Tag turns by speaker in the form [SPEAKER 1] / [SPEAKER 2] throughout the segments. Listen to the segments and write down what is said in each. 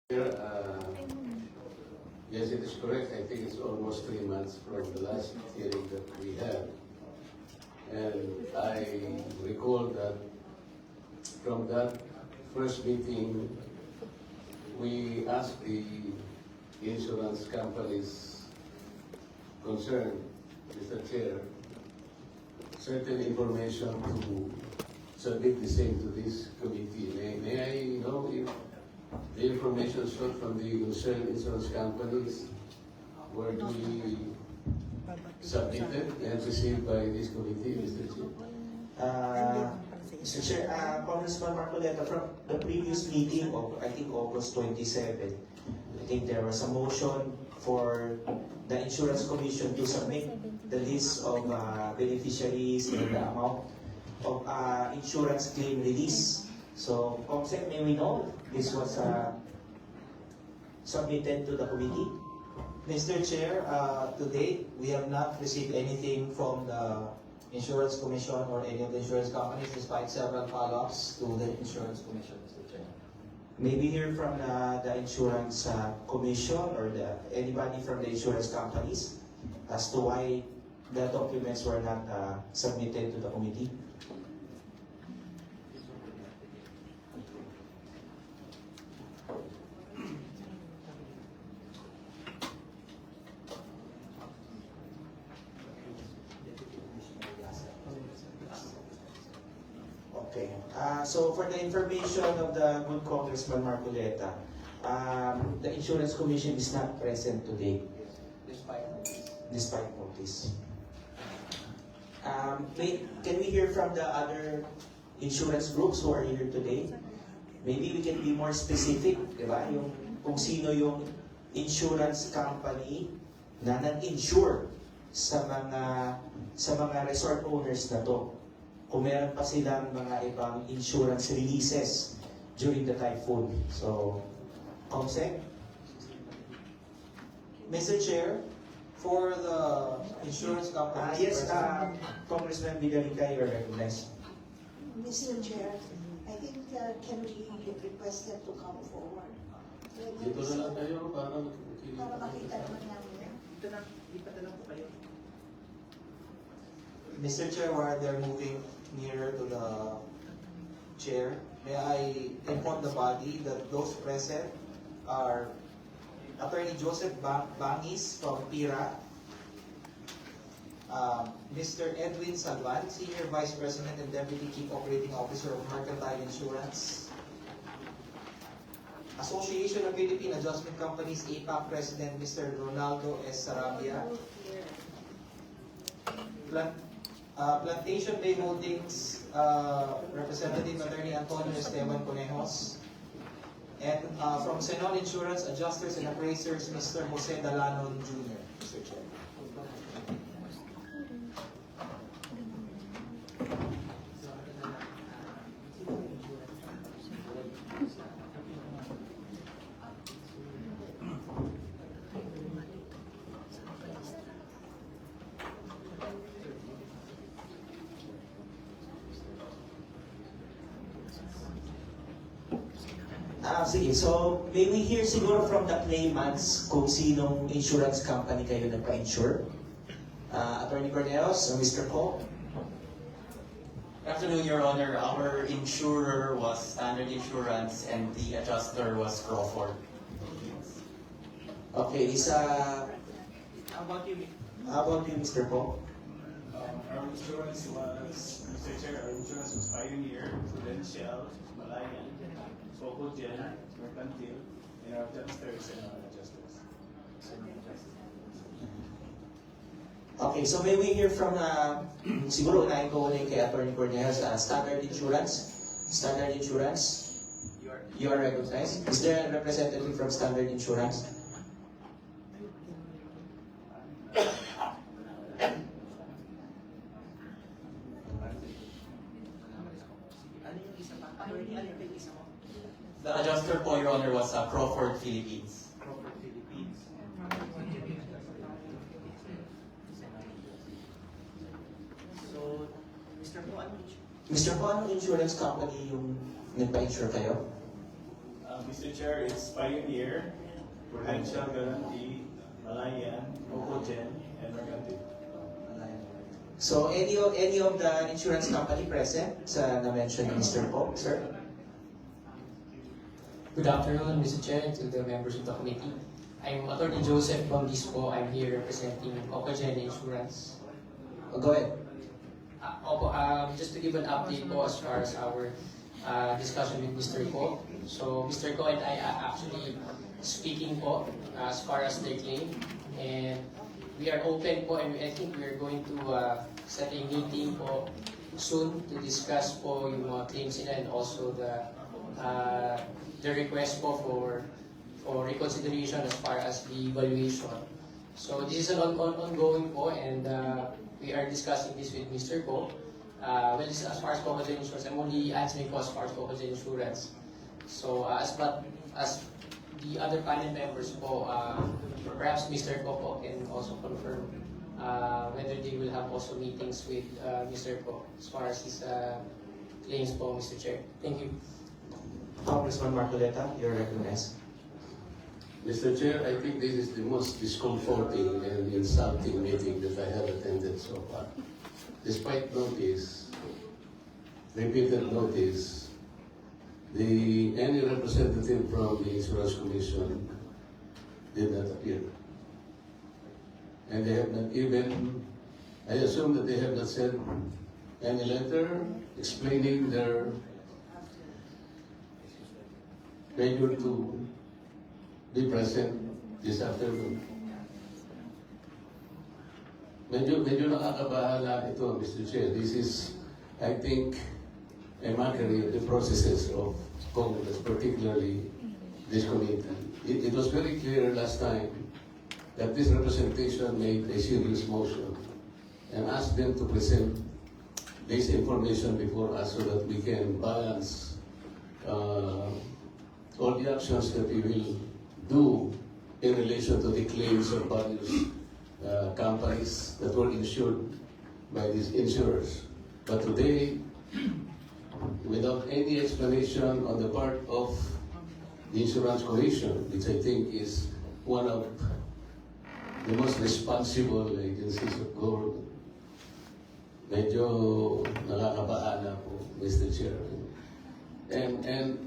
[SPEAKER 1] Yes, it is correct. I think it's almost 3 months from the last hearing that we had. And I recall that from that first meeting, we asked the insurance companies concerned, Mr. Chair, certain information to submit the same to this committee. May I know if the information sought from the concerned insurance companies were duly submitted and received by this committee, Mr. Chair?
[SPEAKER 2] Mr. Chair, Congressman Marcoleta, from the previous meeting of, I think, August 27, I think there was a motion for the Insurance Commission to submit the list of beneficiaries and the amount of insurance claim release. So, Comsec, may we know this was submitted to the committee?
[SPEAKER 3] Mr. Chair, to date, we have not received anything from the Insurance Commission or any of the insurance companies despite several follow-ups to the Insurance Commission, Mr. Chair.
[SPEAKER 2] Maybe hear from the Insurance Commission or anybody from the insurance companies as to why the documents were not submitted to the committee? Okay. So for the information of the good Congressman Marcoleta, the Insurance Commission is not present today. Despite notice. Can we hear from the other insurance groups who are here today? Maybe we can be more specific, di ba? Yung, kung sino yung insurance company na nag-insure sa mga resort owners na to. Kung meron pa silang mga ibang insurance releases during the typhoon. So, Comsec?
[SPEAKER 3] Mr. Chair, for the insurance companies...
[SPEAKER 2] Yes, Congressman Villarrica, you are recognized.
[SPEAKER 4] Mr. Chair, I think can we request them to come forward?
[SPEAKER 1] Dito na lang tayo para
[SPEAKER 4] makita naman namin.
[SPEAKER 3] Mr. Chair, while they're moving nearer to the chair, may I inform the body that those present are Attorney Joseph Bangis from PIRA, Mr. Edwin Salvan, Senior Vice President and Deputy Chief Operating Officer of Mercantile Insurance, Association of Philippine Adjustment Companies, APAC President Mr. Ronaldo S. Sarabia, Plantation Bay Holdings Representative Attorney Antonio Esteban Conejos, and from Senon Insurance Adjusters and Appraisers, Mr. Jose Dalanon Jr. Mr. Chair.
[SPEAKER 2] Sige, so may we hear siguro from the claimants kung sinong insurance company kayo nagpa-insure? Attorney Corneos, Mr. Ko?
[SPEAKER 5] Good afternoon, Your Honor. Our insurer was Standard Insurance and the adjuster was Crawford.
[SPEAKER 2] Okay, How about you, Mr. Ko?
[SPEAKER 6] Our insurance was, Mr. Chair, our insurance was Pioneer, Prudential, Malayan, Socogen, Mercantile, and our adjusters and non-adjusters.
[SPEAKER 2] Okay, so may we hear from, siguro unahin ko ulit kay Attorney Corneas, Standard Insurance. Standard Insurance, you are recognized. Is there a representative from Standard Insurance?
[SPEAKER 5] The adjuster po, Your Honor, was Crawford Philippines.
[SPEAKER 3] Crawford Philippines. So, Mr. Po,
[SPEAKER 2] Mr. Po, anong insurance company yung nagpa-insure kayo?
[SPEAKER 6] Mr. Chair, it's Pioneer, Prudential Guarantee, Malayan, Okogen, and Mercantile.
[SPEAKER 2] So any of the insurance company present sa na-mention ni Mr. Poe, sir?
[SPEAKER 7] Good afternoon, Mr. Chair, and to the members of the committee. I'm Attorney Joseph Bambisco. I'm here representing Okogen Insurance.
[SPEAKER 2] Go ahead.
[SPEAKER 7] Just to give an update po as far as our discussion with Mr. Ko. So Mr. Ko and I are actually speaking po as far as their claim, and we are open po, and I think we are going to set a meeting po soon to discuss po yung mga claims nila and also the request po for reconsideration as far as the evaluation. So this is an ongoing po, and we are discussing this with Mr. Ko. Well, this is as far as Okogen Insurance, I'm only answering po as far as Okogen Insurance. So as the other panel members po, perhaps Mr. Ko po can also confirm whether they will have also meetings with Mr. Ko as far as his claims po, Mr. Chair. Thank you.
[SPEAKER 2] Congressman Marcoleta, you're recognized.
[SPEAKER 1] Mr. Chair, I think this is the most discomforting and insulting meeting that I have attended so far. Despite notice, repeated notice, any representative from the Insurance Commission did not appear. And they have not even, I assume that they have not sent any letter explaining their failure to be present this afternoon. Medyo nakakabahala ito, Mr. Chair. This is, I think, a mockery of the processes of Congress, particularly this committee. It was very clear last time that this representation made a serious motion and asked them to present this information before us so that we can balance all the actions that we will do in relation to the claims of various companies that were insured by these insurers. But today, without any explanation on the part of the Insurance Commission, which I think is one of the most responsible agencies of government, medyo nakakabahala po, Mr. Chair. And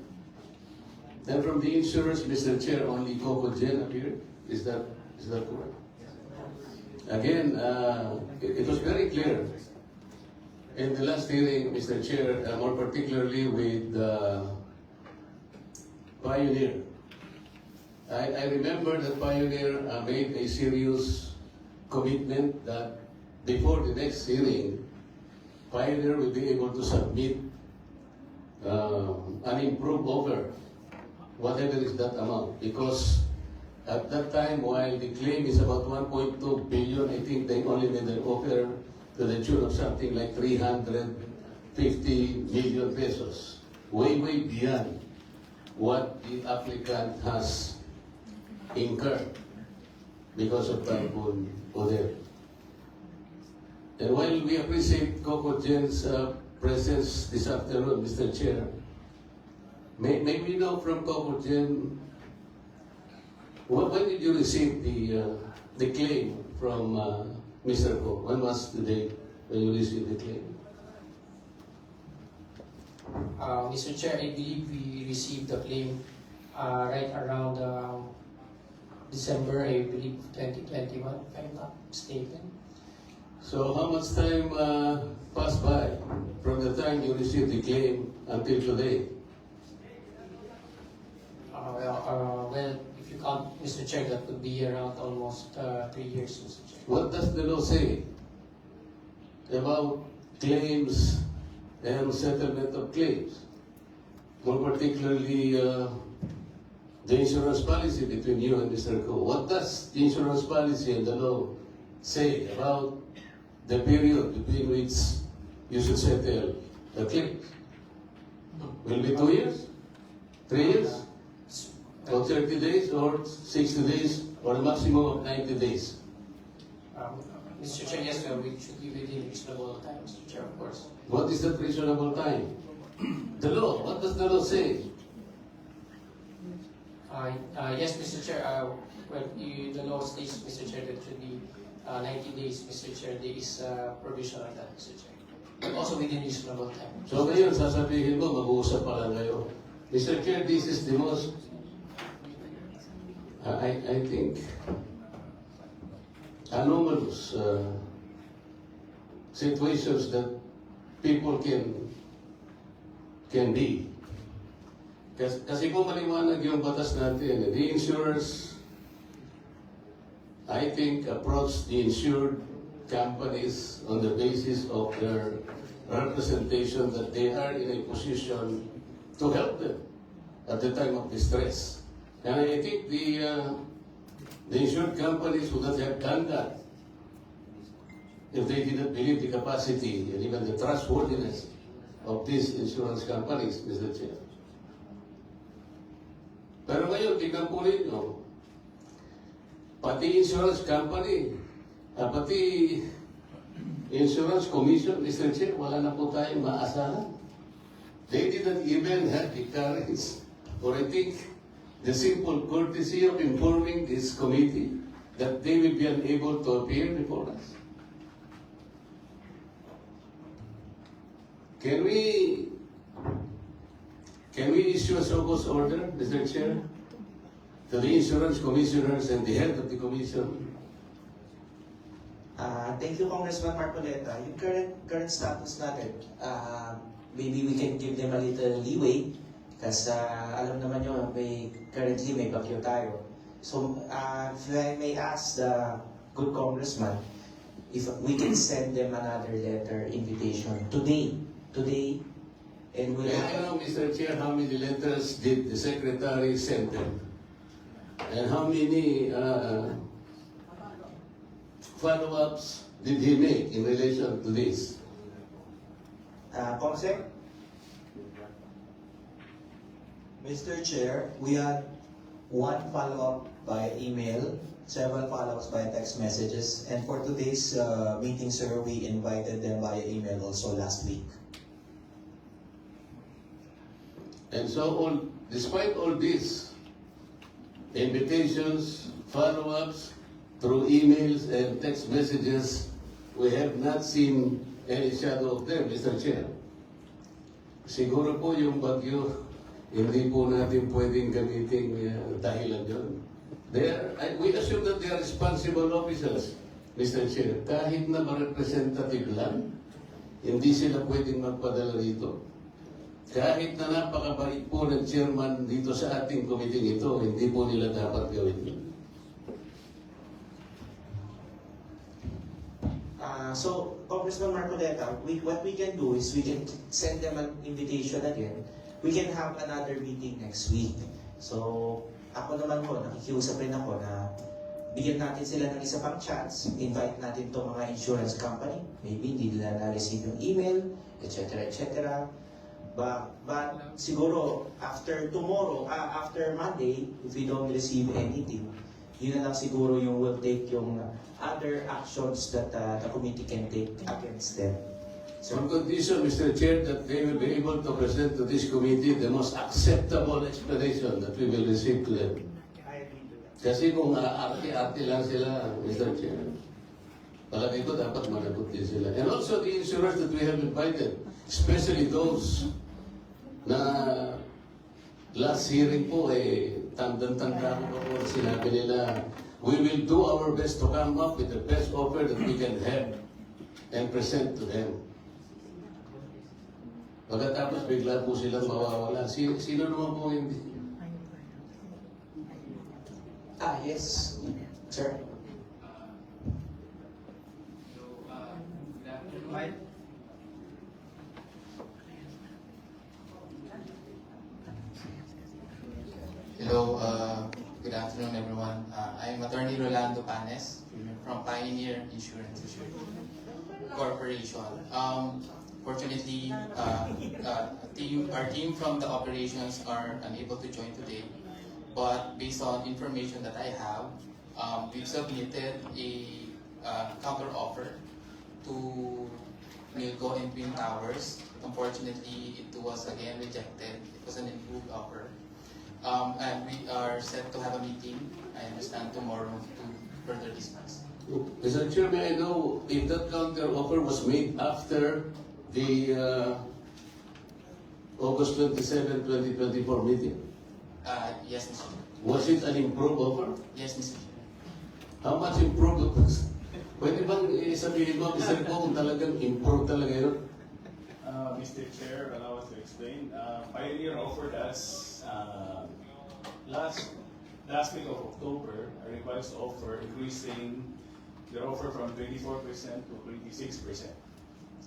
[SPEAKER 1] from the insurers, Mr. Chair, only Okogen appeared. Is that correct? Again, it was very clear in the last hearing, Mr. Chair, more particularly with Pioneer. I remember that Pioneer made a serious commitment that before the next hearing, Pioneer will be able to submit an improved offer, whatever is that amount, because at that time, while the claim is about 1.2 billion, I think they only made an offer to the tune of something like 350 million pesos, way beyond what the applicant has incurred because of Typhoon Odette. And while we appreciate Okogen's presence this afternoon, Mr. Chair, may we know from Okogen, when did you receive the claim from Mr. Ko? When was the date when you received the claim?
[SPEAKER 7] Mr. Chair, I believe we received the claim right around December, I believe, 2021, if I'm not mistaken.
[SPEAKER 1] So how much time passed by from the time you received the claim until today?
[SPEAKER 7] Well, if you count, Mr. Chair, that would be around almost 3 years, Mr. Chair.
[SPEAKER 1] What does the law say about claims and settlement of claims? More particularly, the insurance policy between you and Mr. Ko. What does the insurance policy and the law say about the period between which you should settle the claims? Will it be 2 years? 3 years? Or 30 days, or 60 days, or a maximum of 90 days?
[SPEAKER 7] Mr. Chair, yes, sir, we should be within reasonable time, Mr. Chair, of course.
[SPEAKER 1] What is that reasonable time? The law, what does the law say?
[SPEAKER 7] Yes, Mr. Chair. Well, you the law states, Mr. Chair, that it should be 90 days, Mr. Chair. There is provision like that, Mr. Chair. But also within reasonable time.
[SPEAKER 1] So ngayon, sasabihin mo, mag-uusap pa lang kayo. Mr. Chair, this is the most, I think, anomalous situations that people can be. Kasi kung maliwanag yung batas natin, the insurers, I think, approach the insured companies on the basis of their representation that they are in a position to help them at the time of distress. And I think the insured companies would not have done that if they didn't believe the capacity and even the trustworthiness of these insurance companies, Mr. Chair. Pero ngayon, tingnan po ninyo, pati insurance company, pati insurance commission, Mr. Chair, wala na po tayong maasahan. They didn't even have the courage, or I think, the simple courtesy of informing this committee that they will be unable to appear before us. Can we issue a so-called order, Mr. Chair, to the insurance commissioners and the head of the commission?
[SPEAKER 2] Thank you, Congressman Marcoleta. Yung current status natin, maybe we can give them a little leeway kasi alam naman nyo, currently may bagyo tayo. So, if I may ask the good congressman, if we can send them another letter invitation today, and we'll
[SPEAKER 1] May I know, Mr. Chair, how many letters did the Secretary send them? And how many follow-ups did he make in relation to this?
[SPEAKER 2] Comsec?
[SPEAKER 3] Mr. Chair, we had one follow-up by email, several follow-ups by text messages, and for today's meeting, sir, we invited them via email also last week.
[SPEAKER 1] And so, despite all this, invitations, follow-ups, through emails and text messages, we have not seen any shadow of them, Mr. Chair. Siguro po yung bagyo, hindi po natin pwedeng gamitin dahilan yun. We assume that they are responsible officers, Mr. Chair. Kahit na ma-representative lang, hindi sila pwedeng magpadala dito. Kahit na napakabait po ng chairman dito sa ating committee ito, hindi po nila dapat gawin yun.
[SPEAKER 2] So, Congressman Marcoleta, what we can do is we can send them an invitation again. We can have another meeting next week. So, ako naman po, nakikiusap rin ako na bigyan natin sila ng isa pang chance. Invite natin itong mga insurance company. Maybe hindi nila na-receive yung email, etc. etc. But siguro, after tomorrow, after Monday, if we don't receive anything, yun na lang siguro yung will take yung other actions that the committee can take against them.
[SPEAKER 1] On condition, Mr. Chair, that they will be able to present to this committee the most acceptable explanation that we will receive to them.
[SPEAKER 3] I agree to that.
[SPEAKER 1] Kasi kung arte-arte lang sila, Mr. Chair, palagay ko dapat managot din sila. And also the insurers that we have invited, especially those na last hearing po, tandang-tanda ko po sinabi nila, we will do our best to come up with the best offer that we can have and present to them. Pagkatapos bigla po silang mawawala. Sino naman po hindi?
[SPEAKER 2] Yes, sir.
[SPEAKER 5] Hello, good afternoon everyone. I'm Attorney Rolando Panes from Pioneer Insurance Corporation. Fortunately, our team from the operations are unable to join today, but based on information that I have, we've submitted a counter offer to Milco and Twin Towers. Unfortunately, it was again rejected. It was an improved offer. And we are set to have a meeting, I understand, tomorrow to further discuss.
[SPEAKER 1] Mr. Chair, may I know if that counter offer was made after the August 27, 2024 meeting?
[SPEAKER 5] Yes, Mr. Chair.
[SPEAKER 1] Was it an improved offer?
[SPEAKER 5] Yes, Mr. Chair.
[SPEAKER 1] How much improved it was? Pwede bang sabihin mo, Mr. Ko, kung talagang improved talaga yun?
[SPEAKER 6] Mr. Chair, allow us to explain. Pioneer offered us last week of October a revised offer increasing their offer from 24% to 26%.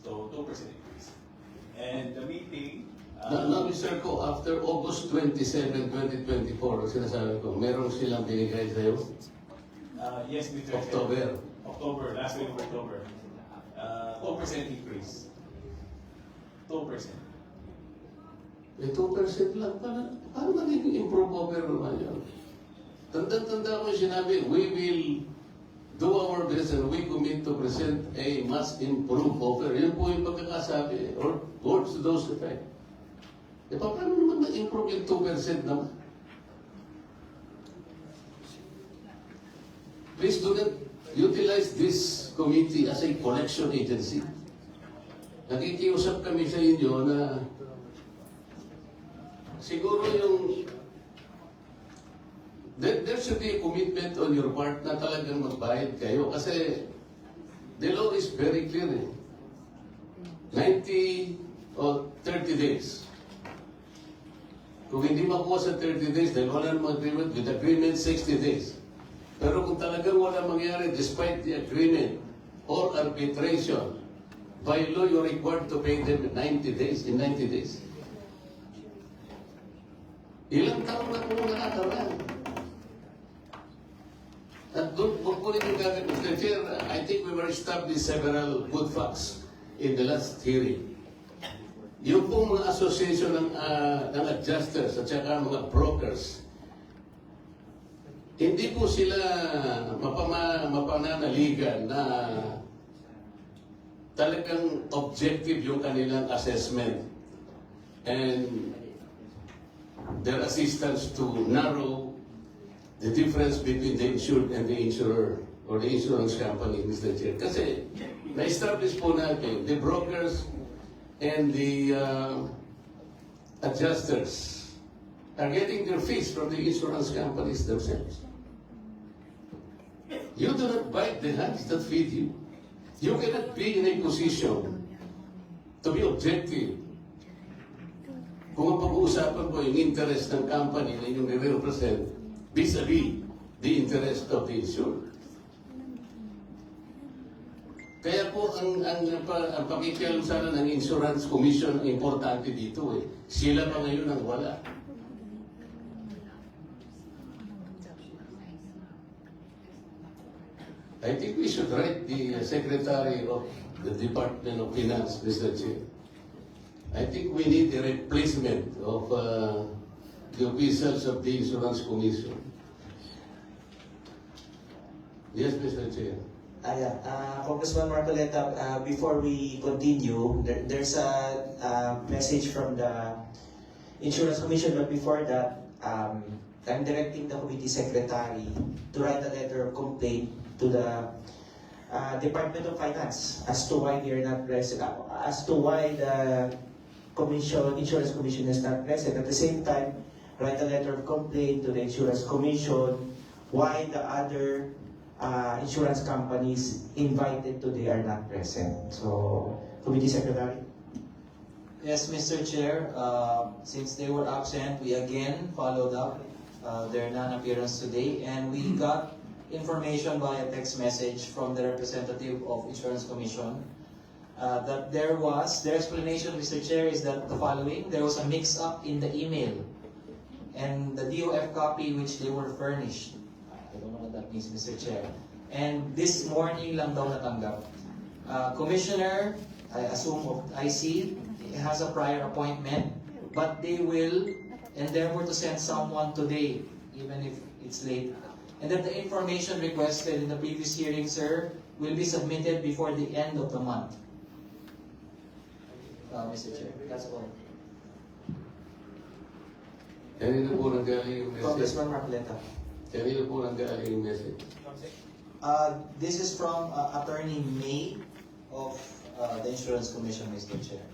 [SPEAKER 6] So 2% increase. And the meeting.
[SPEAKER 1] No, Mr. Ko, after August 27, 2024, sinasabi ko, meron silang binigay sa'yo?
[SPEAKER 6] Yes, Mr.
[SPEAKER 1] October.
[SPEAKER 6] October, last week of October. 2% increase. 2%.
[SPEAKER 1] Eh, 2% lang pala. Paano naging improve offer naman yun? Tanda-tanda ko yung sinabi, we will do our best and we commit to present a much improved offer. Yun po yung pagkakasabi, or words to those effect. Eh, paano naman na-improve yung 2% naman? Please do not utilize this committee as a collection agency. Nakikiusap kami sa inyo na siguro yung there should be a commitment on your part na talagang magbayad kayo kasi the law is very clear eh. 90 or 30 days. Kung hindi makuha sa 30 days, dahil wala namang agreement, with agreement 60 days. Pero kung talagang wala mangyari despite the agreement or arbitration, by law you're required to pay them in 90 days. Ilang taon na po nakakaraan. At doon, huwag po rin yung gagawin. Mr. Chair, I think we were established several good facts in the last hearing. Yung pong mga association ng adjusters at saka mga brokers, hindi po sila mapananaligan na talagang objective yung kanilang assessment and their assistance to narrow the difference between the insured and the insurer or the insurance company, Mr. Chair. Kasi na-establish po natin the brokers and the adjusters are getting their fees from the insurance companies themselves. You do not bite the hands that feed you. You cannot be in a position to be objective. Kung ang pag-uusapan po yung interest ng company na inyong nire-represent vis-a-vis the interest of the insured. Kaya po ang pakikialam sana ng Insurance Commission ang importante dito eh. Sila pa ngayon ang wala. I think we should write the Secretary of the Department of Finance, Mr. Chair. I think we need a replacement of the officials of the Insurance Commission. Yes, Mr. Chair.
[SPEAKER 2] Congressman Marcoleta, before we continue, there's a message from the Insurance Commission, but before that, I'm directing the committee secretary to write a letter of complaint to the Department of Finance as to why they're not present, as to why the Insurance Commission is not present. At the same time, write a letter of complaint to the Insurance Commission why the other insurance companies invited today are not present. So, Committee Secretary.
[SPEAKER 3] Yes, Mr. Chair, since they were absent, we again followed up their non-appearance today, and we got information via text message from the representative of Insurance Commission that their explanation, Mr. Chair, is that the following: there was a mix-up in the email and the DOF copy which they were furnished. I don't know what that means, Mr. Chair. And this morning lang daw natanggap. Commissioner, I assume of IC, has a prior appointment, but they will endeavor to send someone today, even if it's late. And that the information requested in the previous hearing, sir, will be submitted before the end of the month. Mr. Chair, that's all.
[SPEAKER 1] Kanino po nanggaling yung message?
[SPEAKER 2] Congressman Marcoleta.
[SPEAKER 1] Kanino po nanggaling yung message?
[SPEAKER 3] This is from Attorney May of the Insurance Commission, Mr. Chair.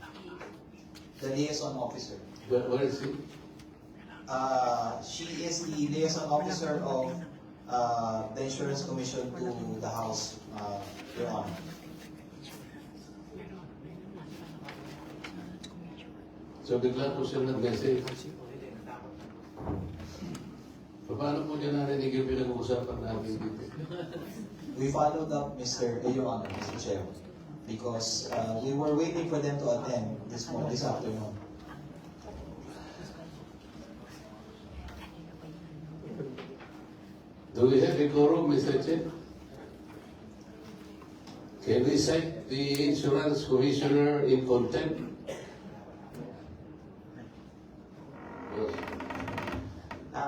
[SPEAKER 3] The liaison officer.
[SPEAKER 1] Where is he?
[SPEAKER 3] She is the liaison officer of the Insurance Commission to the House, Your Honor.
[SPEAKER 1] So bigla po siya nag-message. Paano po niya narinig yung pinag-uusapan natin dito?
[SPEAKER 3] We followed up, Your Honor, Mr. Chair, because we were waiting for them to attend this afternoon.
[SPEAKER 1] Do we have a quorum, Mr. Chair? Can we cite the insurance commissioner in contempt?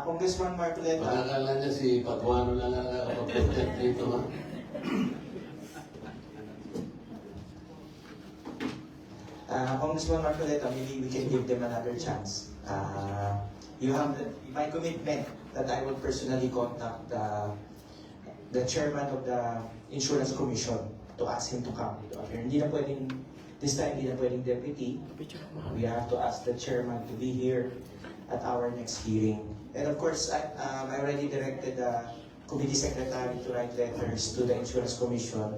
[SPEAKER 3] Congressman Marcoleta,
[SPEAKER 1] Pakakala niya si Patuano lang ang nakakapag-contempt dito, ha?
[SPEAKER 2] Congressman Marcoleta, maybe we can give them another chance. You have my commitment that I will personally contact the chairman of the Insurance Commission to ask him to come to appear. Hindi na pwedeng, this time hindi na pwedeng deputy. We have to ask the chairman to be here at our next hearing. And of course, I already directed the committee secretary to write letters to the Insurance Commission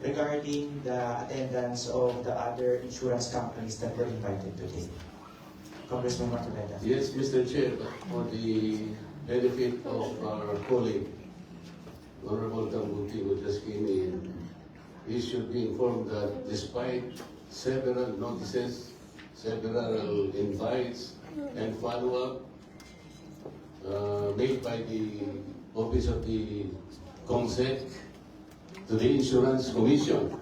[SPEAKER 2] regarding the attendance of the other insurance companies that were invited today. Congressman Marcoleta.
[SPEAKER 1] Yes, Mr. Chair, but for the benefit of our colleague, Honorable Tambuti, who just came in, he should be informed that despite several notices, several invites, and follow-up made by the Office of the COMSEC to the Insurance Commission,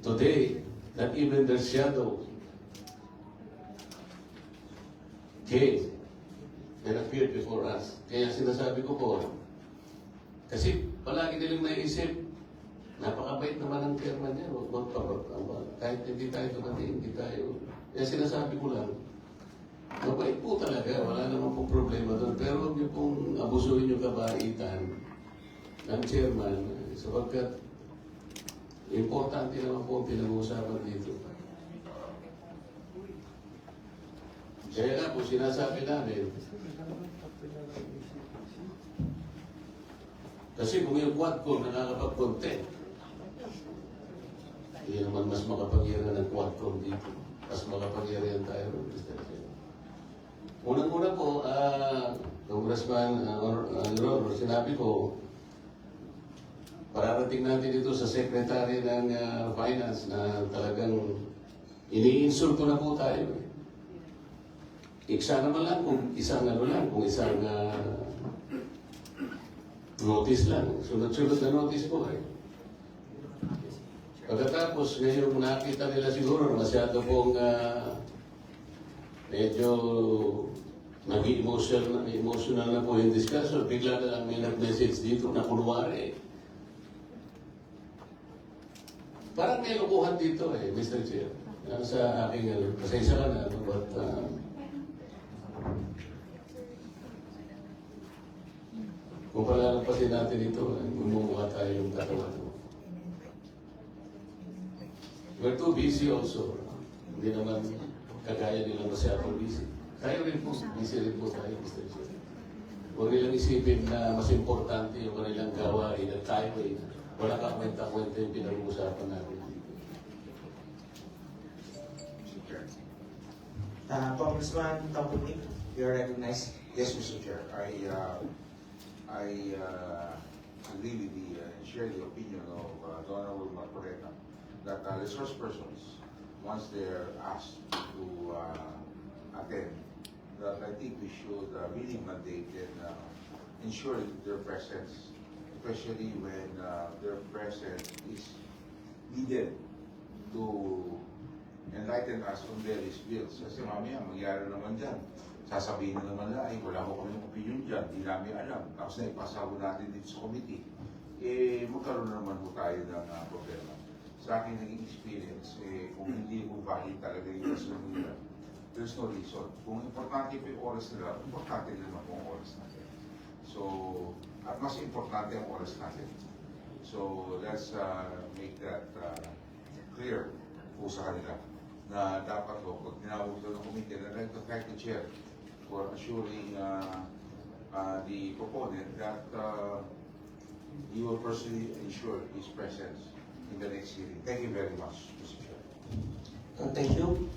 [SPEAKER 1] today, that even their shadow came and appeared before us. Kaya sinasabi ko po, kasi palagi nilang naisip, napakabait naman ang chairman niya, kahit hindi tayo dumating, hindi tayo. Kaya sinasabi ko lang, mabait po talaga, wala naman pong problema doon. Pero huwag niyo pong abusuhin yung kabaitan ng chairman, sapagkat importante naman po ang pinag-uusapan dito. Kaya nga po, sinasabi namin, kasi kung yung Quadcom nakakapag-content, hindi naman mas makapangyarihan ng Quadcom dito. Mas makapangyarihan tayo, Mr. Chair. Unang-una po, Congressman Honor, sinabi ko, pararating natin dito sa Secretary ng Finance na talagang iniinsulto na po tayo. Iksa naman lang kung isang kung isang notice lang. Sunod-sunod na notice po eh. Pagkatapos, ngayon nakita nila siguro masyado pong medyo naging emotional na po yung discussion. Bigla na lang may nag-message dito na kunwari. Parang may lukuhan dito eh, Mr. Chair. Sa aking, pasensya ka na, but kung palalampasin natin ito, gumumuha tayo yung katawan mo. We're too busy also. Hindi naman kagaya nila masyadong busy. Tayo rin po, busy rin po tayo, Mr. Chair. Huwag nilang isipin na mas importante yung kanilang gawain at tayo ay wala ka kwenta-kwenta yung pinag-uusapan natin.
[SPEAKER 2] Congressman Tambuti, you are recognized.
[SPEAKER 8] Yes, Mr. Chair. I agree with share the opinion of the Honorable Marcoleta that resource persons, once they're asked to attend, that I think we should really mandate and ensure their presence, especially when their presence is needed to enlighten us on various bills. Kasi mamaya, mangyari naman dyan. Sasabihin na naman na, wala ko kami opinion dyan, di namin alam. Tapos na ipasabo natin dito sa committee. Magkaroon na naman po tayo ng problema. Sa akin naging experience, kung hindi po valid talaga yung rason nila, there's no reason. Kung importante pa yung oras nila, importante din naman yung oras natin. So, at mas importante ang oras natin. So, let's make that clear po sa kanila na dapat po, pag tinawag doon ng committee, and I'd like to thank the chair for assuring the proponent that he will personally ensure his presence in the next hearing. Thank you very much, Mr. Chair.
[SPEAKER 2] Thank you.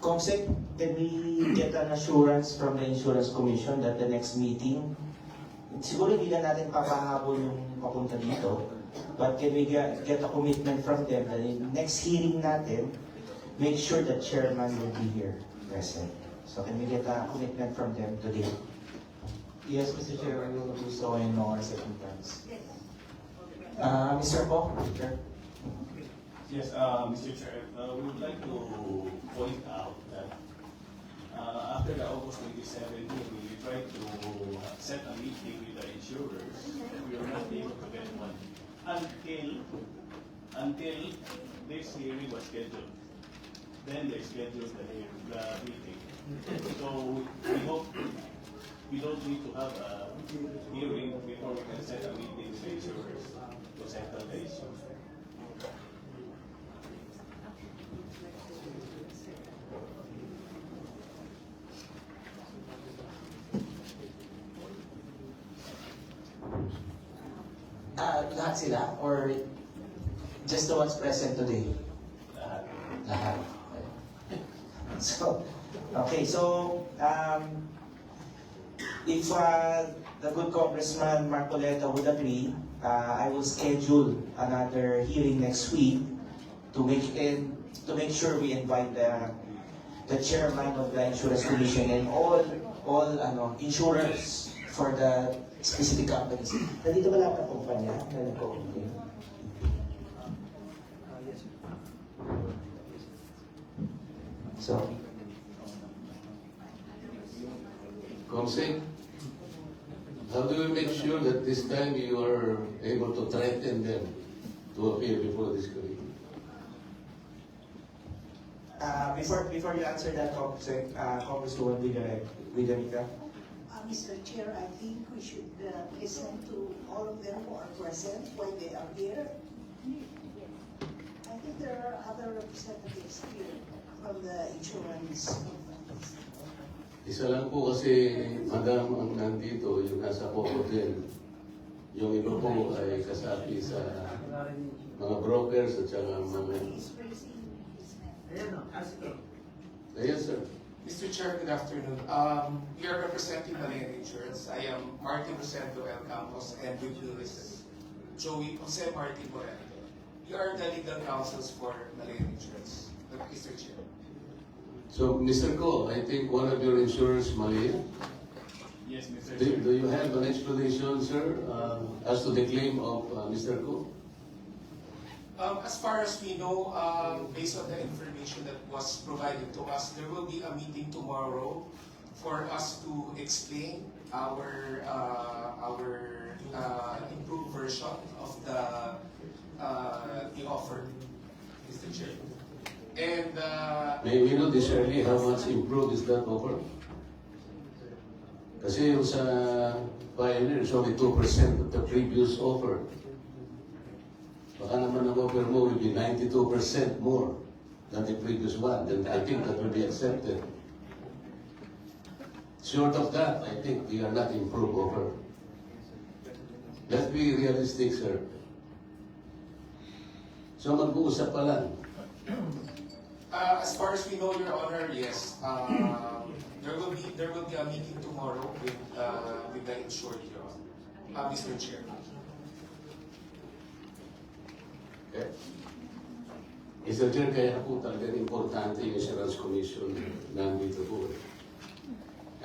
[SPEAKER 2] Comsec, can we get an assurance from the Insurance Commission that the next meeting, siguro hindi na natin papahabol yung papunta dito, but can we get a commitment from them that in next hearing natin, make sure that chairman will be here present. So can we get a commitment from them today?
[SPEAKER 3] Yes, Mr. Chair, I will do so in no uncertain terms.
[SPEAKER 2] Mr. Po? Sure.
[SPEAKER 6] Yes, Mr. Chair, we would like to point out that after the August 27 meeting, we tried to set a meeting with the insurers. We were not able to get one until this hearing was scheduled. Then they scheduled the meeting. So we hope we don't need to have a hearing before we can set a meeting with the insurers to settle the issue.
[SPEAKER 2] Lahat sila? Or just the ones present today? Lahat. So, okay, so, if the good Congressman Marcoleta would agree, I will schedule another hearing next week to make sure we invite the chairman of the Insurance Commission and all insurers for the specific companies. Nandito ba lahat ng kumpanya na nagko-complain? So,
[SPEAKER 1] Comsec, how do we make sure that this time you are able to threaten them to appear before this committee?
[SPEAKER 2] before you answer that, Congresswoman Villanica.
[SPEAKER 4] Mr. Chair, I think we should listen to all of them who are present while they are here. I think there are other representatives here from the insurance companies.
[SPEAKER 1] Isa lang po kasi, madam, ang nandito, yung nasa hotel. Yung iba po ay kasapi sa mga brokers at saka mga...
[SPEAKER 4] He's raising his hand.
[SPEAKER 1] Yes, sir.
[SPEAKER 5] Mr. Chair, good afternoon. We are representing Malayan Insurance. I am Martin Rosendo El Campos, and with me is Jose Martin Moreno. We are the legal counsels for Malayan Insurance. Mr. Chair.
[SPEAKER 1] So, Mr. Ko, I think one of your insurers, Malia,
[SPEAKER 6] Yes, Mr. Chair.
[SPEAKER 1] do you have an explanation, sir, as to the claim of Mr. Ko?
[SPEAKER 5] As far as we know, based on the information that was provided to us, there will be a meeting tomorrow for us to explain our improved version of the offer, Mr. Chair. And
[SPEAKER 1] May we know this early how much improved is that offer? Kasi yung sa Pioneer, it's only 2% of the previous offer. Baka naman ang offer mo will be 92% more than the previous one. Then I think that will be accepted. Short of that, I think we are not improved offer. Let's be realistic, sir. So mag-uusap pa lang.
[SPEAKER 5] as far as we know, Your Honor, yes, there will be a meeting tomorrow with the insured, Your Honor, Mr. Chair.
[SPEAKER 1] Okay. Mr. Chair, kaya po talagang importante yung Insurance Commission nandito po.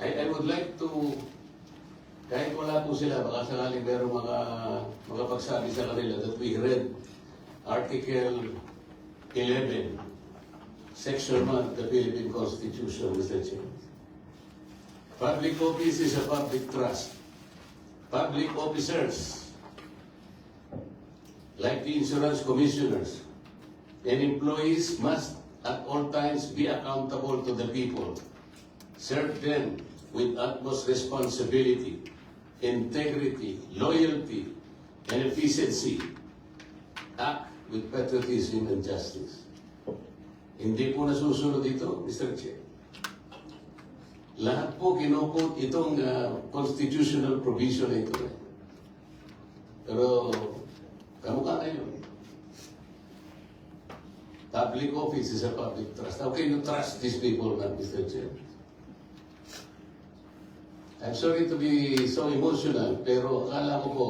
[SPEAKER 1] I would like to, kahit wala po sila, baka sakaling meron mga pagsabi sa kanila that we read Article 11, Section 1 of the Philippine Constitution, Mr. Chair. Public office is a public trust. Public officers, like the insurance commissioners, and employees must at all times be accountable to the people. Serve them with utmost responsibility, integrity, loyalty, and efficiency. Act with patriotism and justice. Hindi po nasusunod ito, Mr. Chair. Lahat po kinukot itong constitutional provision na ito. Pero, kamukha kayo. Public office is a public trust. How can you trust these people, Mr. Chair? I'm sorry to be so emotional, pero akala ko po,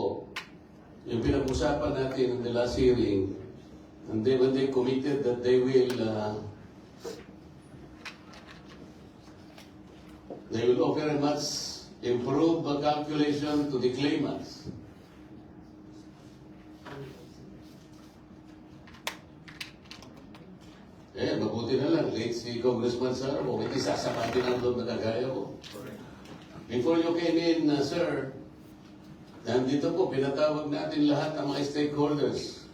[SPEAKER 1] yung pinag-usapan natin in the last hearing, and then when they committed that they will offer a much improved calculation to the claimants. Mabuti na lang, late si Congressman Sara, hindi sasapatin ang doon na kagaya ko. Before you came in, sir, nandito po, pinatawag natin lahat ng mga stakeholders.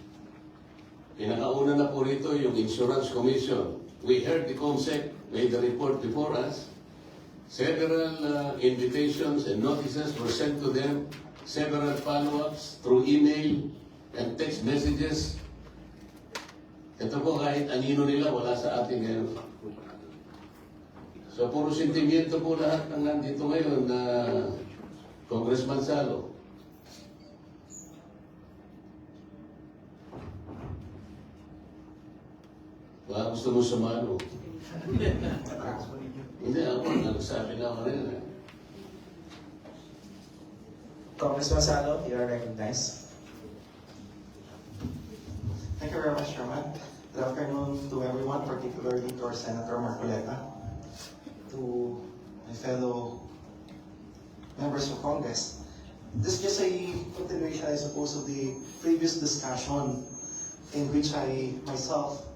[SPEAKER 1] Pinakauna na po rito yung Insurance Commission. We heard the COMSEC made the report before us. Several invitations and notices were sent to them. Several follow-ups through email and text messages. Ito po kahit anino nila, wala sa atin ngayon. So, puro sentimiento po lahat ng nandito ngayon na Congressman Salo. Baka gusto mo sumano. Hindi, ako nagsabi na ako rin.
[SPEAKER 2] Congressman Salo, you are recognized.
[SPEAKER 9] Thank you very much, Chairman. Good afternoon to everyone, particularly to our Senator Marcoleta, to my fellow members of Congress. This is just a continuation, I suppose, of the previous discussion in which I myself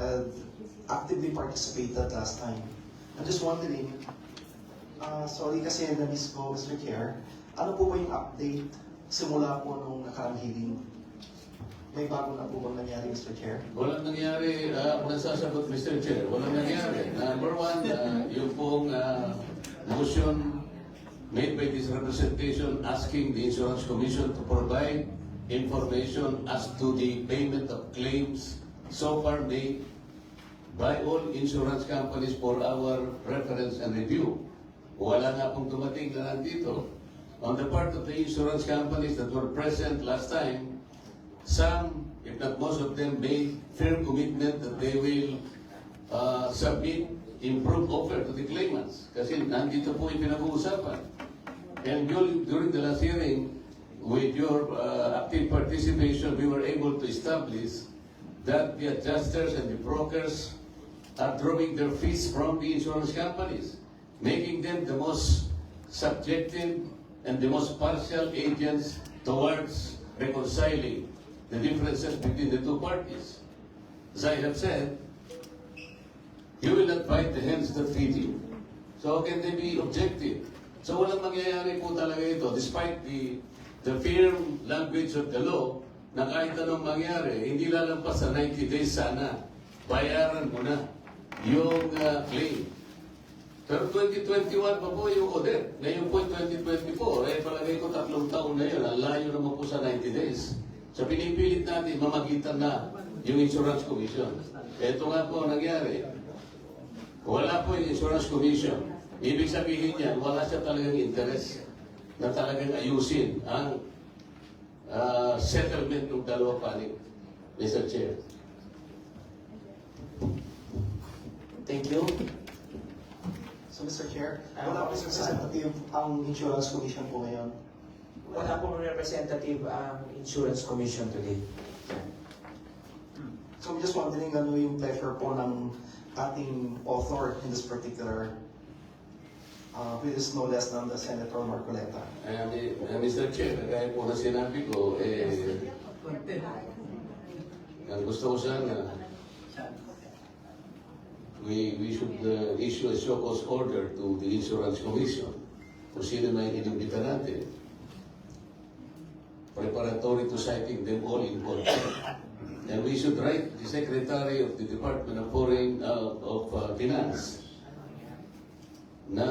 [SPEAKER 9] had actively participated last time. I'm just wondering, sorry kasi na-miss ko, Mr. Chair, ano po ba yung update simula po nung nakarang hearing? May bago na po bang nangyari, Mr. Chair?
[SPEAKER 1] Walang nangyari, ako nasasagot, Mr. Chair. Walang nangyari. Number one, yung pong motion made by this representation asking the Insurance Commission to provide information as to the payment of claims so far made by all insurance companies for our reference and review. Wala nga pong dumating na nandito. On the part of the insurance companies that were present last time, some, if not most of them, made firm commitment that they will submit improved offer to the claimants. Kasi nandito po yung pinag-uusapan. And during the last hearing, with your active participation, we were able to establish that the adjusters and the brokers are drawing their fees from the insurance companies, making them the most subjective and the most partial agents towards reconciling the differences between the two parties. As I have said, you will not fight the hands that feed you. So how can they be objective? So walang mangyayari po talaga ito, despite the firm language of the law, na kahit anong mangyari, hindi lalampas sa 90 days sana, bayaran mo na yung claim. Pero 2021 pa po yung audit. Ngayon po 2024, palagay ko 3 taon na yun, ang layo naman po sa 90 days. So pinipilit natin, mamagitan na yung Insurance Commission. Ito nga po ang nangyari. Wala po yung Insurance Commission. Ibig sabihin niyan, wala siya talagang interest na talagang ayusin ang settlement ng dalawa panig, Mr. Chair.
[SPEAKER 2] Thank you.
[SPEAKER 9] So, Mr. Chair, wala po representative ang Insurance Commission po ngayon.
[SPEAKER 2] Wala pong representative ang Insurance Commission today.
[SPEAKER 9] So, I'm just wondering ano yung pleasure po ng ating author in this particular, who is no less than the Senator Marcoleta.
[SPEAKER 1] Mr. Chair, kaya po na sinabi ko, ang gusto ko sana, we should issue a show cause order to the Insurance Commission kung sino na inimbita natin, preparatory to citing them all in court. And we should write the Secretary of the Department of Finance na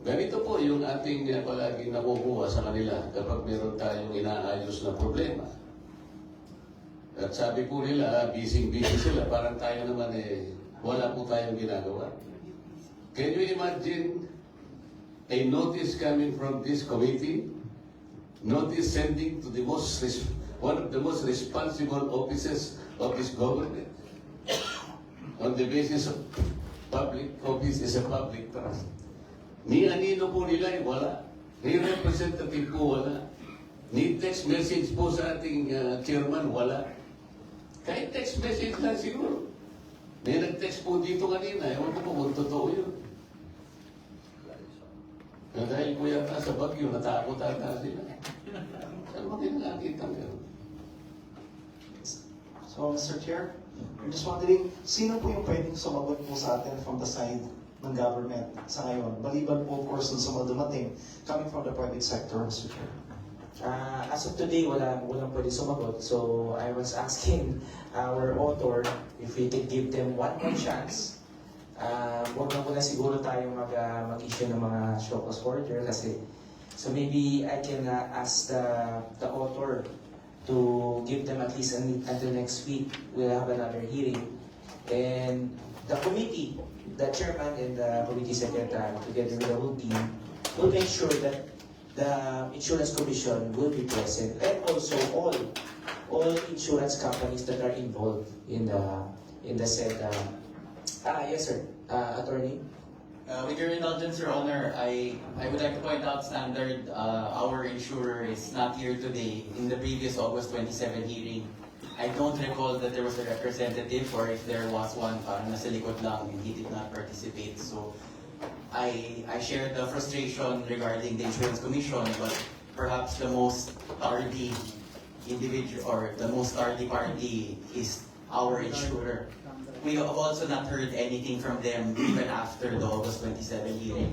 [SPEAKER 1] ganito po yung ating palaging nakukuha sa kanila kapag meron tayong inaayos na problema. At sabi po nila, busy-busy sila, parang tayo naman wala po tayong ginagawa. Can you imagine a notice coming from this committee, notice sending to one of the most responsible offices of this government on the basis of public office is a public trust. Ni anino po nila wala. Ni representative po wala. Ni text message po sa ating chairman wala. Kahit text message lang siguro. May nag-text po dito kanina, ewan ko po kung totoo yun. Dahil po yata sa bagyo, natakot ata sila. Saan mo din nakakita meron?
[SPEAKER 9] So, Mr. Chair, I'm just wondering, sino po yung pwedeng sumagot po sa atin from the side ng government sa ngayon? Maliban po, of course, dun sa mga dumating, coming from the private sector, Mr. Chair.
[SPEAKER 2] As of today, walang pwede sumagot. So I was asking our author if we could give them one more chance. Huwag na muna siguro tayo mag-issue ng mga show cause order kasi so maybe I can ask the author to give them at least until next week. We'll have another hearing. And the committee, the chairman and the committee secretary together with the whole team will make sure that the insurance commission will be present and also all insurance companies that are involved in the said yes sir, attorney.
[SPEAKER 5] With your indulgence, Your Honor, I would like to point out Standard, our insurer is not here today. In the previous August 27 hearing, I don't recall that there was a representative or if there was one, parang nasa likod lang and he did not participate. So I share the frustration regarding the insurance commission, but perhaps the most tardy individual or the most tardy party is our insurer. We have also not heard anything from them even after the August 27 hearing.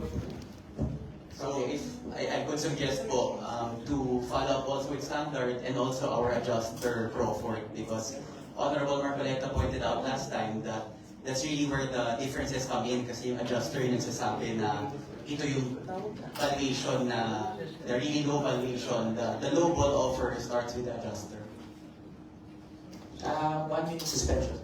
[SPEAKER 5] So if I could suggest po to follow up also with Standard and also our adjuster Crawford, because Honorable Marcoleta pointed out last time that that's really where the differences come in kasi yung adjuster yung nagsasabi na ito yung valuation na the really low valuation, the low ball offer starts with the adjuster.
[SPEAKER 2] 1 minute suspension.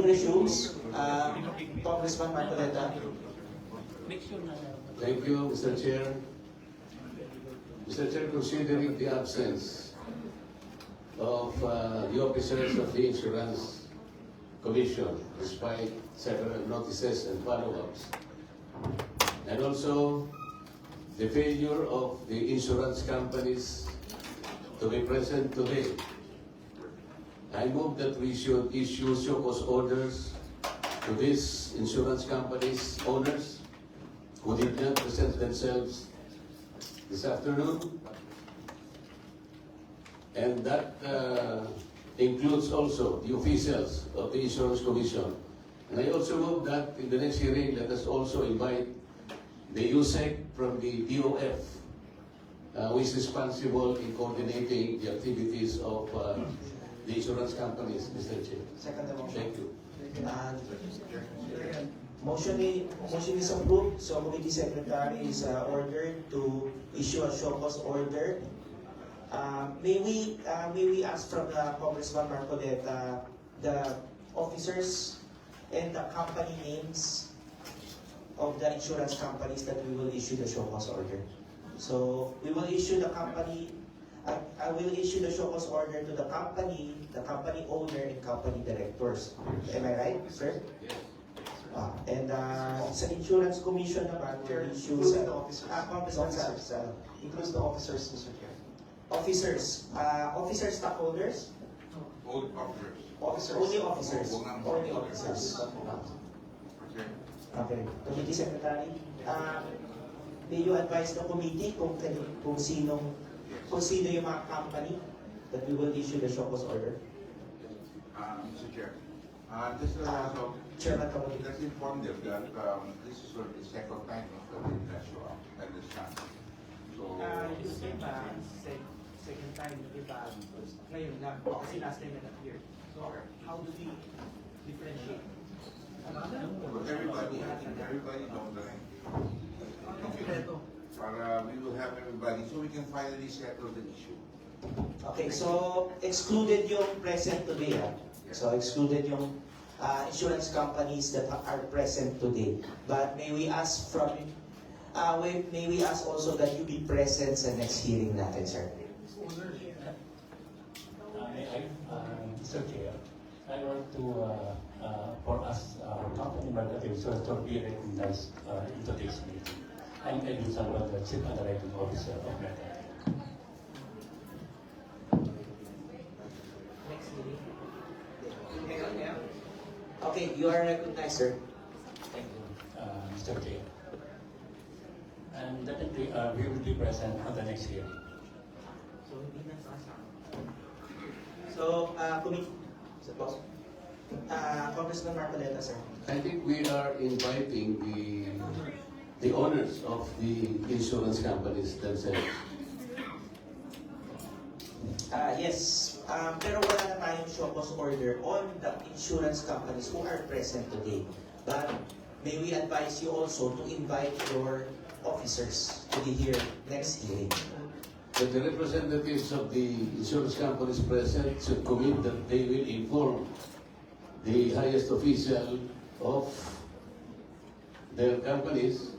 [SPEAKER 2] resumes, Congressman Marcoleta.
[SPEAKER 1] Thank you, Mr. Chair. Mr. Chair, considering the absence of the officers of the Insurance Commission, despite several notices and follow-ups, and also the failure of the insurance companies to be present today, I move that we should issue show cause orders to these insurance companies' owners who did not present themselves this afternoon. And that includes also the officials of the Insurance Commission. And I also move that in the next hearing, let us also invite the USEC from the DOF, who is responsible in coordinating the activities of the insurance companies, Mr. Chair.
[SPEAKER 2] Second the motion.
[SPEAKER 1] Thank you.
[SPEAKER 2] Motion is approved, so Committee Secretary is ordered to issue a show cause order. May we ask from the Congressman Marcoleta the officers and the company names of the insurance companies that we will issue the show cause order. So we will issue the company. I will issue the show cause order to the company owner, and company directors. Am I right, sir? And sa Insurance Commission naman, we'll issue
[SPEAKER 9] Includes
[SPEAKER 2] sa
[SPEAKER 9] the officers.
[SPEAKER 2] Congressman Saps,
[SPEAKER 9] Includes the officers, Mr. Chair.
[SPEAKER 2] officers, stockholders,
[SPEAKER 8] All officers.
[SPEAKER 9] Officers.
[SPEAKER 2] only officers,
[SPEAKER 8] Huwag nang
[SPEAKER 2] only
[SPEAKER 8] officers.
[SPEAKER 2] officers.
[SPEAKER 8] Okay.
[SPEAKER 2] Okay, Committee Secretary, may you advise the committee kung sino yung mga company that we will issue the show cause order?
[SPEAKER 8] Mr. Chair, just also,
[SPEAKER 2] Chairman Kamuti.
[SPEAKER 8] let's inform them that this is the second time that they did not show up at this time. So,
[SPEAKER 10] Yung iba, second time, yung iba, ngayon lang, kasi last time nag-appear. So, how do we differentiate?
[SPEAKER 8] but everybody knows that. Para we will have everybody, so we can finally settle the issue.
[SPEAKER 2] Okay, so excluded yung present today. So excluded yung insurance companies that are present today. But may we ask also that you be present sa next hearing natin, sir?
[SPEAKER 11] Mr. Chair, I want to, for us, our company market insurance to be recognized in today's meeting. I'm Edwin Salvador, the Chief Underwriting Officer of Meta.
[SPEAKER 10] Next meeting.
[SPEAKER 2] Okay, you are recognized, sir.
[SPEAKER 11] Thank you, Mr. Chair. And definitely, we will be present on the next hearing.
[SPEAKER 10] So, hindi na sa
[SPEAKER 2] So, Congressman Marcoleta, sir.
[SPEAKER 1] I think we are inviting the owners of the insurance companies themselves.
[SPEAKER 2] Yes, pero wala na tayong show cause order on the insurance companies who are present today. But may we advise you also to invite your officers to be here next hearing.
[SPEAKER 1] But the representatives of the insurance companies present should commit that they will inform the highest official of their companies,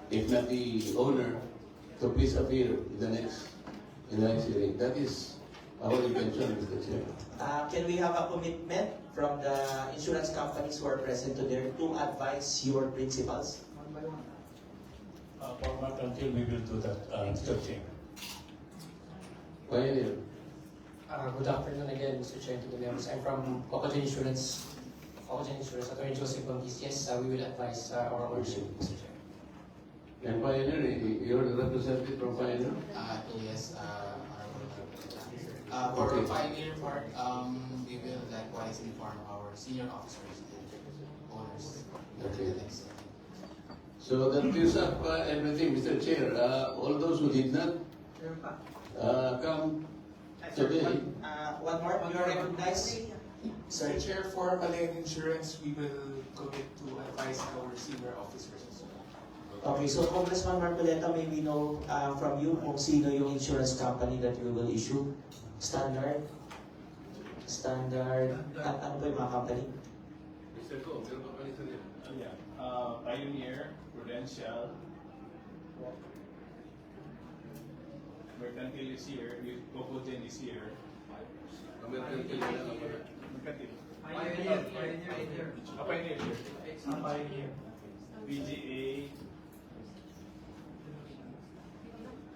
[SPEAKER 1] if not the owner, to please appear in the next hearing. That is our intention, Mr. Chair.
[SPEAKER 2] Can we have a commitment from the insurance companies who are present today to advise your principals?
[SPEAKER 11] For Mark until we will do that, Mr. Chair.
[SPEAKER 1] Pioneer.
[SPEAKER 7] Good afternoon again, Mr. Chair, to the members. I'm from Okogen Insurance, Attorney Joseph Bangis. Yes, we will advise our ownership, Mr. Chair.
[SPEAKER 1] And Pioneer, you're the representative from Pioneer?
[SPEAKER 5] Yes, for
[SPEAKER 1] Okay.
[SPEAKER 5] Pioneer part, we will likewise inform our senior officers and owners.
[SPEAKER 1] Okay. So that clears up everything, Mr. Chair. All those who did not come today,
[SPEAKER 2] One more, you are recognized.
[SPEAKER 12] Sir Chair, for Malayan Insurance, we will commit to advise our senior officers as well.
[SPEAKER 2] Okay, so Congressman Marcoleta, may we know from you kung sino yung insurance company that we will issue? Standard, ano ba yung mga company?
[SPEAKER 1] Mr. Ko, meron pa pala isa rin.
[SPEAKER 6] Yeah. Pioneer, Prudential, Mercantile is here, Cocogen is here.
[SPEAKER 1] American Kill na lang pala.
[SPEAKER 6] Mercantile.
[SPEAKER 10] Pioneer.
[SPEAKER 6] Pioneer here.
[SPEAKER 10] Pioneer.
[SPEAKER 6] PGA,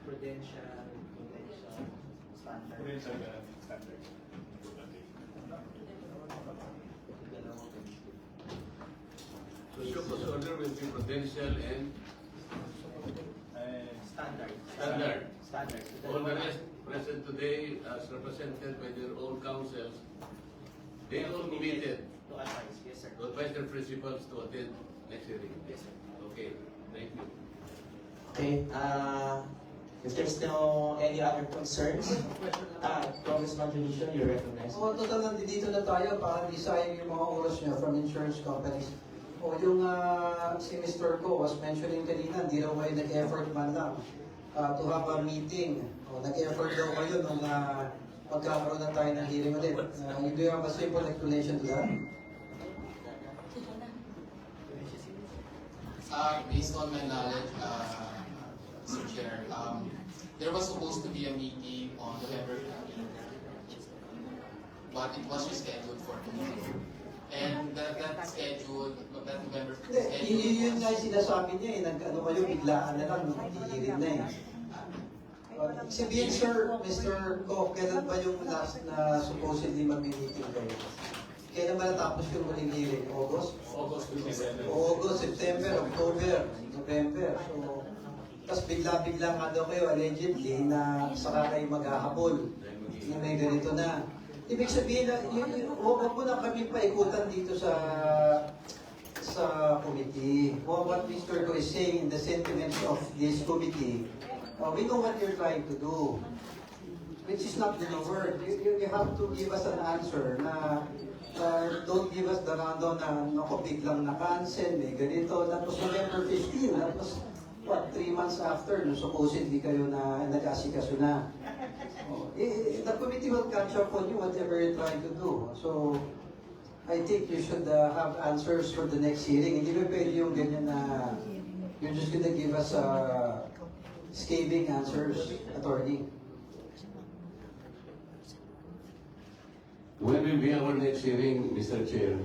[SPEAKER 10] Prudential. Standard.
[SPEAKER 6] Prudential Standard.
[SPEAKER 1] So your first order will be Prudential and
[SPEAKER 10] Standard.
[SPEAKER 1] Standard. All the rest present today as represented by their own councils, they all committed
[SPEAKER 10] To advise, yes sir.
[SPEAKER 1] to advise their principals to attend next hearing.
[SPEAKER 10] Yes sir.
[SPEAKER 1] Okay, thank you.
[SPEAKER 2] Okay, if there's no any other concerns, Congressman Judicial, you're recognized.
[SPEAKER 13] O, total nandito na tayo para di sayang yung mga oras niya from insurance companies. O, yung si Mr. Ko was mentioning kanina, hindi raw kayo nag-effort man lang to have a meeting. O, nag-effort daw kayo nung magkakaroon na tayo ng hearing ulit. Do you have a simple explanation to that?
[SPEAKER 5] Based on my knowledge, Mr. Chair, there was supposed to be a meeting on November 15th, but it was rescheduled for tomorrow. And that schedule, that November 15th schedule
[SPEAKER 13] Yun nga yung sinasabi niya eh, nag-ano kayo, biglaan na lang, nag-hearing na eh. Sabihin, sir, Mr. Ko, kailan ba yung last na supposedly mag-meeting kayo? Kailan ba natapos yung muling hearing? August? August, September, October, November. So, tapos bigla-bigla nga daw kayo, allegedly, na saka kayo maghahabol. Yung may ganito na. Ibig sabihin na, huwag mo na kami paikutan dito sa committee. What Mr. Ko is saying in the sentiments of this committee, we know what you're trying to do. Which is not the word. You have to give us an answer na don't give us the rundown na naku, biglang na-cancel, may ganito. Tapos November 15, tapos 3 months after, no, supposedly kayo na nag-asikaso na. The committee will catch up on you whatever you're trying to do. So, I think you should have answers for the next hearing. Hindi ba pwede yung ganyan na you're just gonna give us scathing answers, attorney?
[SPEAKER 1] When will be our next hearing, Mr. Chair?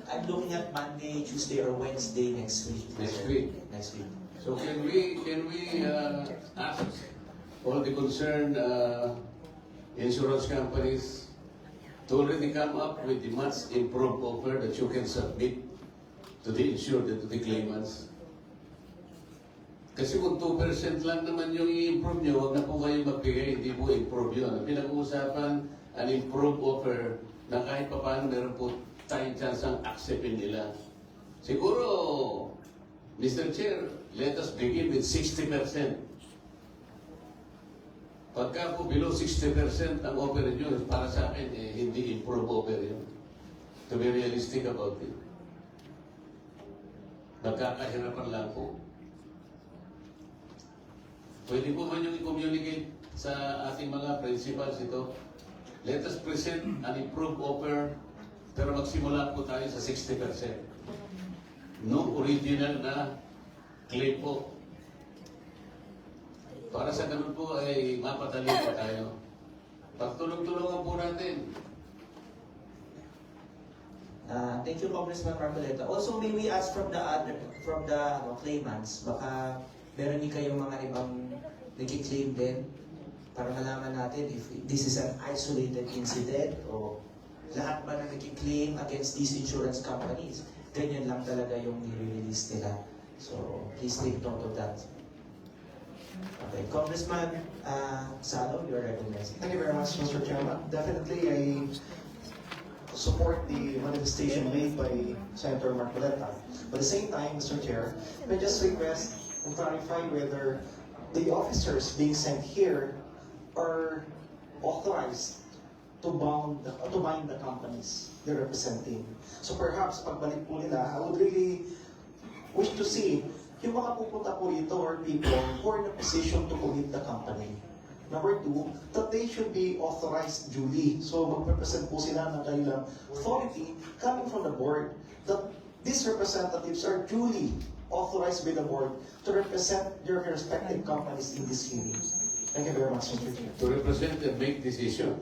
[SPEAKER 2] I'm looking at Monday, Tuesday, or Wednesday next week.
[SPEAKER 1] Next week.
[SPEAKER 2] Next week.
[SPEAKER 1] So can we ask all the concerned insurance companies to already come up with the much improved offer that you can submit to the insured and to the claimants? Kasi kung 2% lang naman yung i-improve nyo, huwag na po kayo magbigay, hindi po improve yun. Ang pinag-uusapan, an improved offer na kahit pa paano meron po tayong chance ang acceptin nila. Siguro, Mr. Chair, let us begin with 60%. Pagka po below 60% ang offer nyo, para sa akin, hindi improve offer yun. To be realistic about it. Magkakahirapan lang po. Pwede po man yung i-communicate sa ating mga principals ito. Let us present an improved offer, pero magsimula po tayo sa 60%. No original na claim po. Para sa ganun po ay mapatali po tayo. Pagtulong-tulungan po natin.
[SPEAKER 2] Thank you, Congressman Marcoleta. Also, may we ask from the claimants, baka meron din kayong mga ibang nag-claim din para malaman natin if this is an isolated incident o lahat ba na nag-claim against these insurance companies, ganyan lang talaga yung nire-release nila. So, please take note of that. Okay, Congressman Salo, you're recognized.
[SPEAKER 9] Thank you very much, Mr. Chairman. Definitely, I support the manifestation made by Senator Marcoleta. But at the same time, Mr. Chair, I just request and clarify whether the officers being sent here are authorized to bind the companies they're representing. So perhaps pagbalik po nila, I would really wish to see yung mga pupunta po dito or people who are in a position to commit the company. Number two, that they should be authorized duly. So magpe-present po sila ng kanilang authority coming from the board that these representatives are duly authorized by the board to represent their respective companies in this hearing. Thank you very much, Mr. Chair.
[SPEAKER 1] To represent and make decision.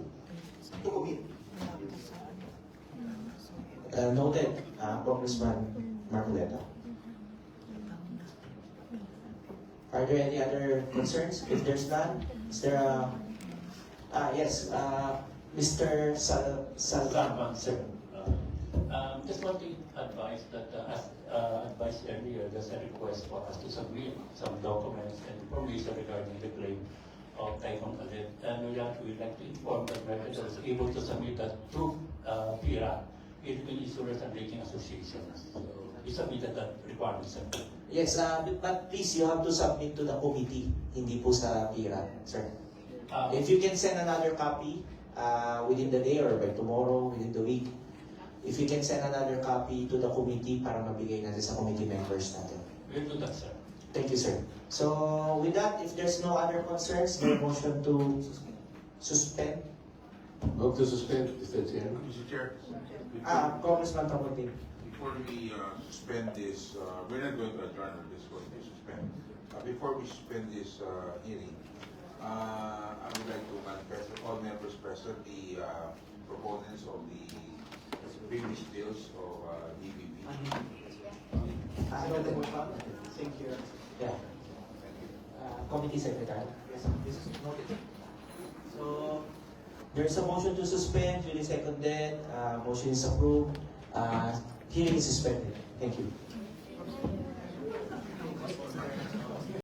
[SPEAKER 9] To commit.
[SPEAKER 2] Noted, Congressman Marcoleta. Are there any other concerns? If there's none, is there a... yes, Mr. Salvan, sir.
[SPEAKER 11] Just want to advise that, as advised earlier, there's a request for us to submit some documents and information regarding the claim of Typhoon Alert. And we'd like to inform that Mercatile is able to submit that through PIRA, Philippine Insurance and Rating Association. So we submitted that requirement, sir.
[SPEAKER 2] Yes, but please, you have to submit to the committee, hindi po sa PIRA, sir. If you can send another copy within the day or by tomorrow, within the week, if you can send another copy to the committee para mabigay natin sa committee members natin.
[SPEAKER 11] We'll do that, sir.
[SPEAKER 2] Thank you, sir. So, with that, if there's no other concerns, the motion to suspend.
[SPEAKER 1] Move to suspend, Mr. Chair.
[SPEAKER 8] Mr. Chair,
[SPEAKER 2] Congressman Tamutin.
[SPEAKER 8] before we suspend this, we're not going to adjourn, we're just going to suspend. Before we suspend this hearing, I would like to manifest to all members present the proponents of the previous bills of DBP.
[SPEAKER 10] Thank you.
[SPEAKER 2] Yeah. Committee Secretary.
[SPEAKER 10] Yes, this is noted.
[SPEAKER 2] So, there's a motion to suspend, duly seconded, motion is approved, hearing is suspended. Thank you.